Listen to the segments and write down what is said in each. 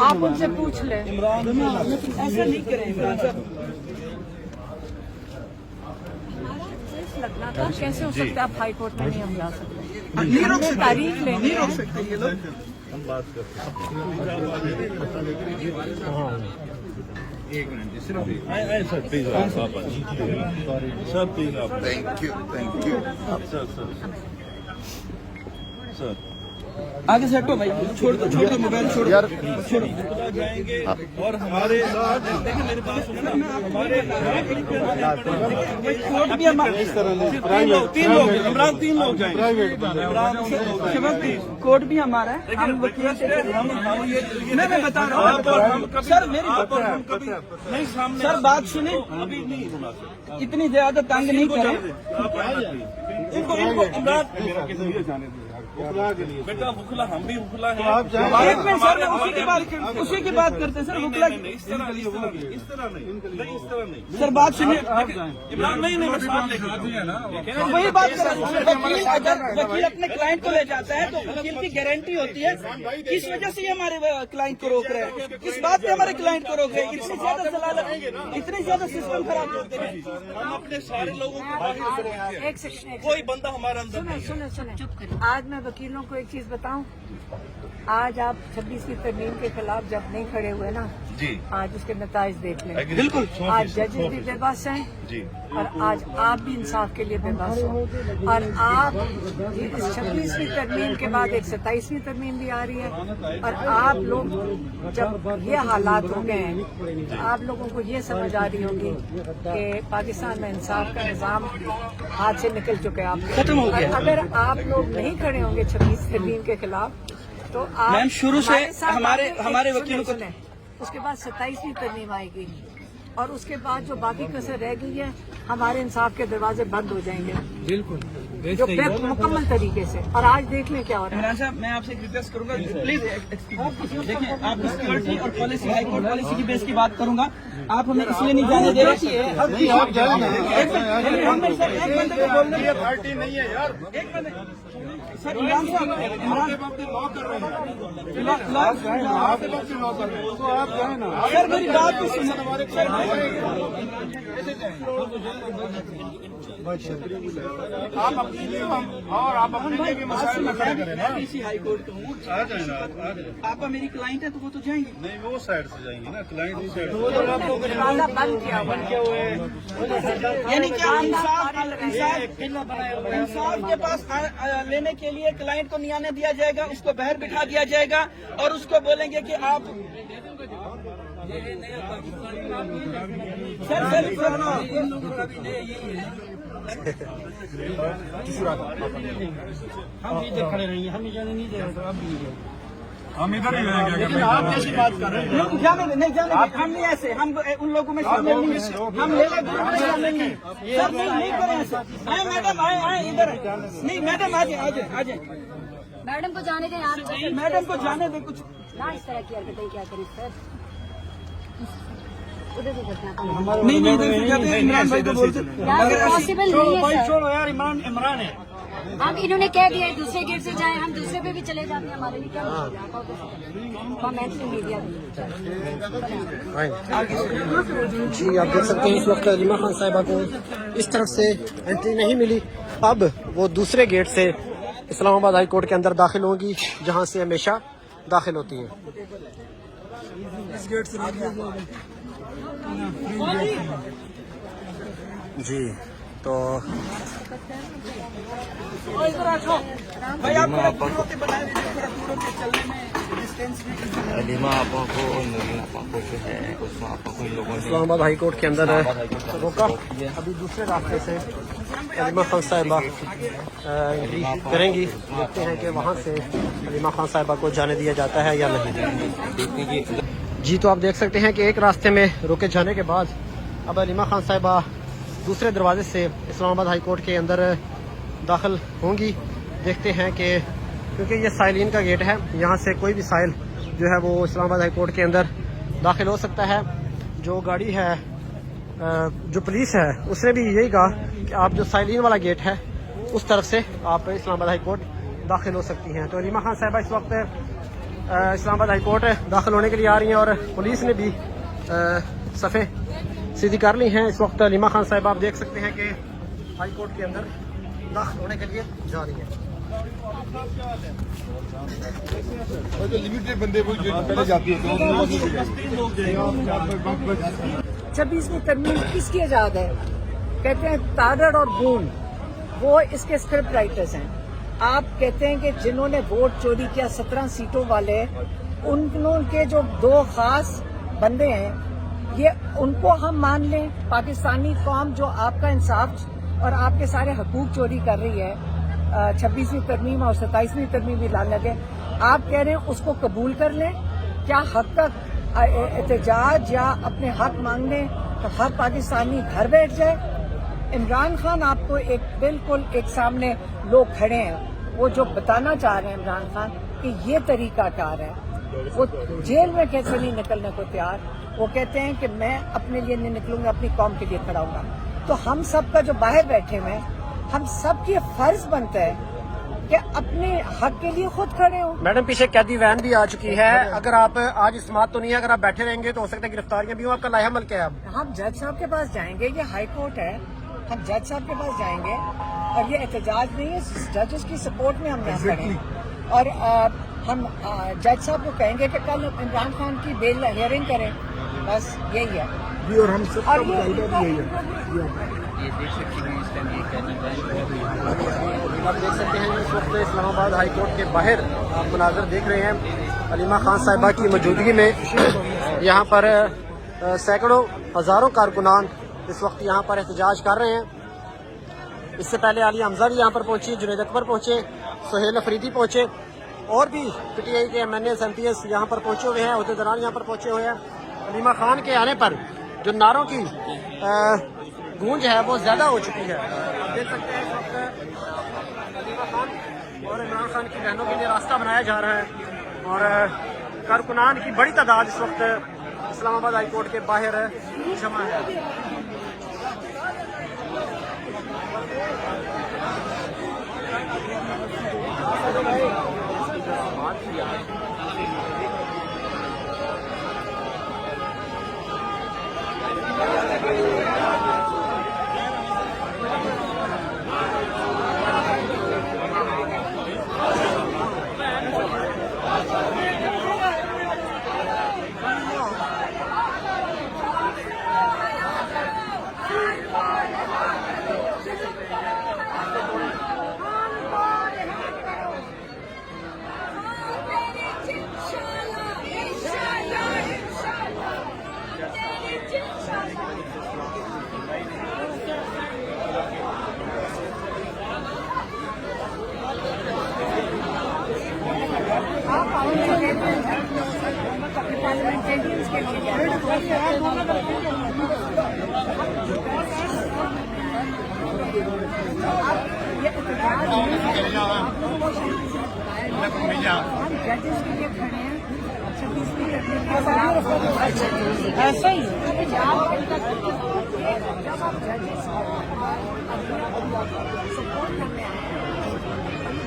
आप उनसे पूछ ले। इमरान ऐसा नहीं करें इमरान साहब। लगना था कैसे हो सकता है आप हाई कोर्ट में नहीं हम जा सकते? नहीं रोक सकते, तारीख लेनी नहीं रोक है। सकते ये लोग। हम बात करते हैं सर प्लीज सर प्लीज आप थैंक यू सर सर आगे से हटो भाई, छोड़ दो मोबाइल छोड़ यार, छोड़ो। जाएंगे और हमारे साथ देखिए मेरे पास सुनो ना, हमारे कोर्ट भी हमारे तीन लोग इमरान 3 लोग जाएंगे कोर्ट भी हमारा है। हम वकील से मैं बता रहा हूँ सर, मेरी हम कभी नहीं सामने सर बात सुने, अभी नहीं होना सर। इतनी ज्यादा तंग नहीं करें। इनको इमरान बेटा बुखला, हम भी बुखला है। एक मिनट सर, उसी की बात करते हैं सर। बुखला इस तरह नहीं सर बात सुनिए, इमरान नहीं मैं साथ लेके वही बात कर रहा हूँ। वकील अगर वकील अपने क्लाइंट को ले जाता है तो वकील की गारंटी होती है। किस वजह से ये हमारे क्लाइंट को रोक रहे हैं? किस बात पे हमारे क्लाइंट को रोक रहे हैं? इतनी ज्यादा जलालत, इतनी ज्यादा सिस्टम खराब करते हैं। हम अपने सारे लोगों को बाहर से रोकते हैं। एक सेकंड, कोई बंदा हमारे अंदर सुने। आज मैं वकीलों को एक चीज बताऊं, आज आप 26वीं तरमीम के खिलाफ जब नहीं खड़े हुए ना जी, आज उसके नताइज देख लें। बिल्कुल आज जजेस भी बेबस हैं जी, और आज आप भी इंसाफ के लिए बेबस हो। और आप इस 26वीं तरमीम के बाद एक 27वीं तरमीम भी आ रही है और आप लोग जब ये हालात हो गए हैं तो आप लोगों को ये समझ आ रही होगी कि पाकिस्तान में इंसाफ का निज़ाम हाथ से निकल चुका है। आप खत्म हो गया। अगर आप लोग नहीं खड़े होंगे 26 तरमीम के खिलाफ तो आप मैम, शुरू से हमारे हमारे वकीलों को सुने, उसके बाद 27वीं तरमीम आएगी और उसके बाद जो बाकी कसर रह गई है हमारे इंसाफ के दरवाजे बंद हो जाएंगे बिल्कुल जो मुकम्मल तरीके से। और आज देख लें क्या हो रहा है। इमरान साहब, मैं आपसे एक रिक्वेस्ट करूंगा, प्लीज देखिए, आप सिक्योरिटी और पॉलिसी, हाई कोर्ट पॉलिसी की बेस की बात करूंगा। आप हमें इसलिए नहीं जाने दे रहे। एक बंदे को बोलने पार्टी नहीं है यार। एक बंदे सर, इमरान साहब, सर मेरी बात तो सुनो। आप अपनी और आप अपने भी मसाइल में खड़े करें ना। इसी हाई कोर्ट का हूँ। आ जाए ना, आ जाए। आप मेरी क्लाइंट है तो वो तो जाएंगे। नहीं वो साइड से जाएंगे ना, क्लाइंट उस साइड दरवाजा बंद किया हुआ है। यानी कि इंसाफ के पास लेने के लिए क्लाइंट को नहीं आने दिया जाएगा, उसको बाहर बिठा दिया जाएगा और उसको बोलेंगे कि आप हम इधर खड़े रहेंगे, हम जाने नहीं दे रहे तो आप भी नहीं दे। हम इधर ही रहेंगे। लेकिन आप कैसी बात कर रहे हैं? जाने हम नहीं ऐसे, हम उन लोगों में शामिल नहीं, हम लेला ग्रुप में शामिल नहीं। सर नहीं करें ऐसे। आए मैडम, आए इधर। नहीं मैडम, आजे मैडम को जाने दें आप। मैडम को जाने दें। कुछ ना इस तरह की हरकतें क्या करें सर। उधर से घटना नहीं इधर से जाते हैं, इमरान भाई को बोलते। यार पॉसिबल नहीं है सर। छोड़ो यार, इमरान है। हम इन्होंने कह दिया है दूसरे गेट से जाएं, हम दूसरे पे भी चले जाते हैं। हमारे लिए क्या मीडिया जी, आप देख सकते हैं इस वक्त रीमा खान साहिबा को इस तरफ से एंट्री नहीं मिली। अब वो दूसरे गेट से इस्लामाबाद हाई कोर्ट के अंदर दाखिल होंगी जहां से हमेशा दाखिल होती हैं। इस गेट से जी, तो भाई आप बनाए चलने में डिस्टेंस इस्लामाबाद हाई कोर्ट के अंदर रोका। अभी दूसरे रास्ते से रीमा खान साहिबा एंट्री करेंगी। देखते हैं कि वहाँ से रीमा खान साहिबा को जाने दिया जाता है या नहीं। जी, तो आप देख सकते हैं कि एक रास्ते में रोके जाने के बाद अब रीमा खान साहिबा दूसरे दरवाजे से इस्लामाबाद हाई कोर्ट के अंदर दाखिल होंगी। देखते हैं कि क्योंकि ये साइलिन का गेट है, यहाँ से कोई भी साइल जो है वो इस्लामाबाद हाई कोर्ट के अंदर दाखिल हो सकता है। जो गाड़ी है, जो पुलिस है, उसने भी यही कहा कि आप जो साइलिन वाला गेट है उस तरफ से आप इस्लामाबाद हाई कोर्ट दाखिल हो सकती हैं। तो रीमा खान साहिबा इस वक्त इस्लामाबाद हाई कोर्ट दाखिल होने के लिए आ रही हैं और पुलिस ने भी सफ़े सीधी कर ली हैं। इस वक्त हलीमा खान साहिबा आप देख सकते हैं कि हाई कोर्ट के अंदर दाखिल होने के लिए जा रही हैं। लिमिटेड बंदे वो पहले जाती है 26वीं तरमीम किसकी इजाद है? कहते हैं तारड़ और बून वो इसके स्क्रिप्ट राइटर्स हैं। आप कहते हैं कि जिन्होंने वोट चोरी किया 17 सीटों वाले, उनके जो 2 खास बंदे हैं, ये उनको हम मान लें? पाकिस्तानी कौम जो आपका इंसाफ और आपके सारे हकूक चोरी कर रही है, 26वीं तरमीम और 27वीं तरमीम भी लाने लगे, आप कह रहे हैं उसको कबूल कर लें? क्या हक का एहतजाज या अपने हक मांगने तो हर पाकिस्तानी घर बैठ जाए? इमरान खान आपको एक बिल्कुल एक सामने लोग खड़े हैं, वो जो बताना चाह रहे हैं इमरान खान कि ये तरीकाकार है, वो जेल में कैसे नहीं निकलने को तैयार। वो कहते हैं कि मैं अपने लिए नहीं निकलूंगा, अपनी कौम के लिए खड़ा होगा। तो हम सब का जो बाहर बैठे हुए हैं, हम सब की फर्ज बनता है कि अपने हक के लिए खुद खड़े हो। मैडम पीछे कैदी वैन भी आ चुकी है, अगर आप आज इस बात तो नहीं है, अगर आप बैठे रहेंगे तो हो सकता है गिरफ्तारियां भी हो। आपका लाया अमल क्या है? अब हम जज साहब के पास जाएंगे, ये हाई कोर्ट है, हम जज साहब के पास जाएंगे और ये एहतजाज नहीं है, जजेस की सपोर्ट में हम यहाँ खड़े हैं। और हम जज साहब को कहेंगे कि कल इमरान खान की बेल हियरिंग करें, बस यही है। और हम सब और ये आप देख सकते हैं इस वक्त इस्लामाबाद हाई कोर्ट के बाहर आप मनाजर देख रहे हैं। हलीमा खान साहिबा की मौजूदगी में यहाँ पर सैकड़ों हज़ारों कारकुनान इस वक्त यहाँ पर एहतजाज कर रहे हैं। इससे पहले आलिया हमजा भी यहाँ पर पहुंची, जुनैद अकबर पहुंचे, सुहेल अफरीदी पहुंचे और भी PTI के MNAs MPs यहाँ पर पहुंचे हुए हैं, अहदेदारान यहाँ पर पहुंचे हुए हैं। हलीमा खान के आने पर जो नारों की गूंज है वो ज्यादा हो चुकी है। आप देख सकते हैं इस वक्त हलीमा खान और इमरान खान की बहनों के लिए रास्ता बनाया जा रहा है और कारकुनान की बड़ी तादाद इस वक्त इस्लामाबाद हाई कोर्ट के बाहर जमा है। पार्लियामेंटेरियंस के लिए हम जजेस के लिए खड़े हैं। 26वीं ऐसा ही जब आप जजेस सपोर्ट करने आए हैं,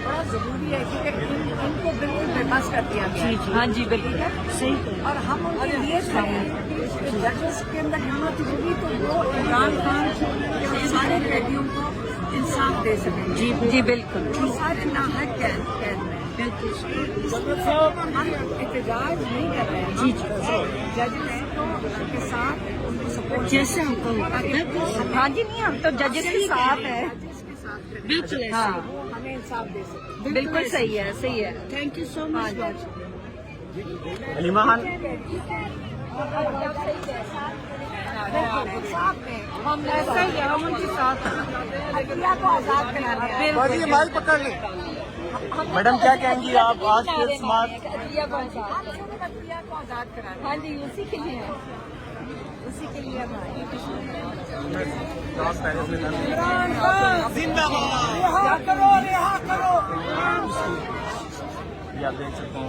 बड़ा जरूरी है कि इनको बिल्कुल बेबस कर दिया गया। हाँ जी बिल्कुल सही। और हम उनके लिए खड़े हैं। जजेस के अंदर हिम्मत होगी तो वो इमरान खान के सारे कैदियों को इंसाफ दे सकें। जी बिल्कुल। सारे नाहक कैद में बिल्कुल हम एहतजाज नहीं कर रहे हैं। जी जजेस के साथ उनको सपोर्ट जैसे हमको हाँ जी नहीं, हम तो जजेस के साथ है बिल्कुल। हाँ हमें इंसाफ दे सकते। बिल्कुल सही है, सही है। Thank you so much. Halima Khan हम ऐसा ही है, हम उनके साथ को आजाद कराने आए। बाजी माइक पकड़ लें। मैडम क्या कहेंगी आप आज के समाज को आजाद कराने? हाँ जी उसी के लिए हम आए। रिहा करो, रिहा करो। आप देख सकते हैं